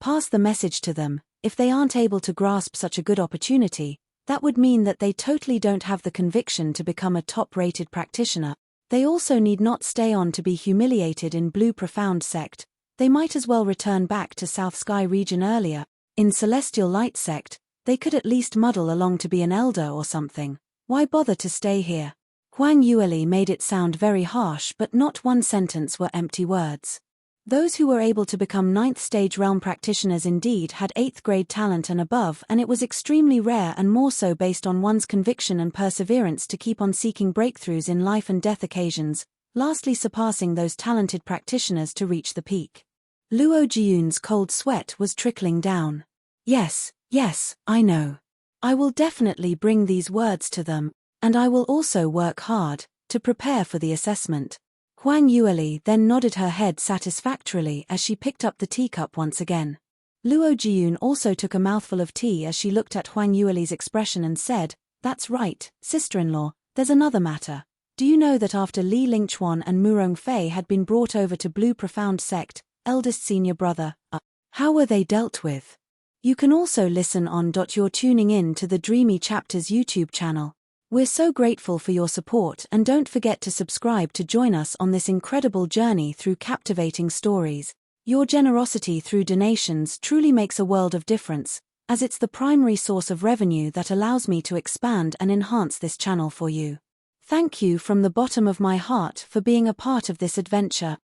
Pass the message to them. If they aren't able to grasp such a good opportunity, that would mean that they totally don't have the conviction to become a top-rated practitioner. They also need not stay on to be humiliated in Blue Profound sect. They might as well return back to South Sky region earlier. In Celestial Light sect, they could at least muddle along to be an elder or something. Why bother to stay here? Huang Yueli made it sound very harsh, but not one sentence were empty words. Those who were able to become 9th stage realm practitioners indeed had 8th grade talent and above, and it was extremely rare and more so based on one's conviction and perseverance to keep on seeking breakthroughs in life and death occasions, lastly surpassing those talented practitioners to reach the peak. Luo Jiyun's cold sweat was trickling down. Yes, I know. I will definitely bring these words to them, and I will also work hard to prepare for the assessment. Huang Yueli then nodded her head satisfactorily as she picked up the teacup once again. Luo Jiyun also took a mouthful of tea as she looked at Huang Yueli's expression and said, that's right, sister-in-law, there's another matter. Do you know that after Li Lingchuan and Murong Fei had been brought over to Blue Profound sect, eldest senior brother, how were they dealt with? You can also listen on. You're tuning in to the Dreamy Chapters YouTube channel. We're so grateful for your support, and don't forget to subscribe to join us on this incredible journey through captivating stories. Your generosity through donations truly makes a world of difference, as it's the primary source of revenue that allows me to expand and enhance this channel for you. Thank you from the bottom of my heart for being a part of this adventure.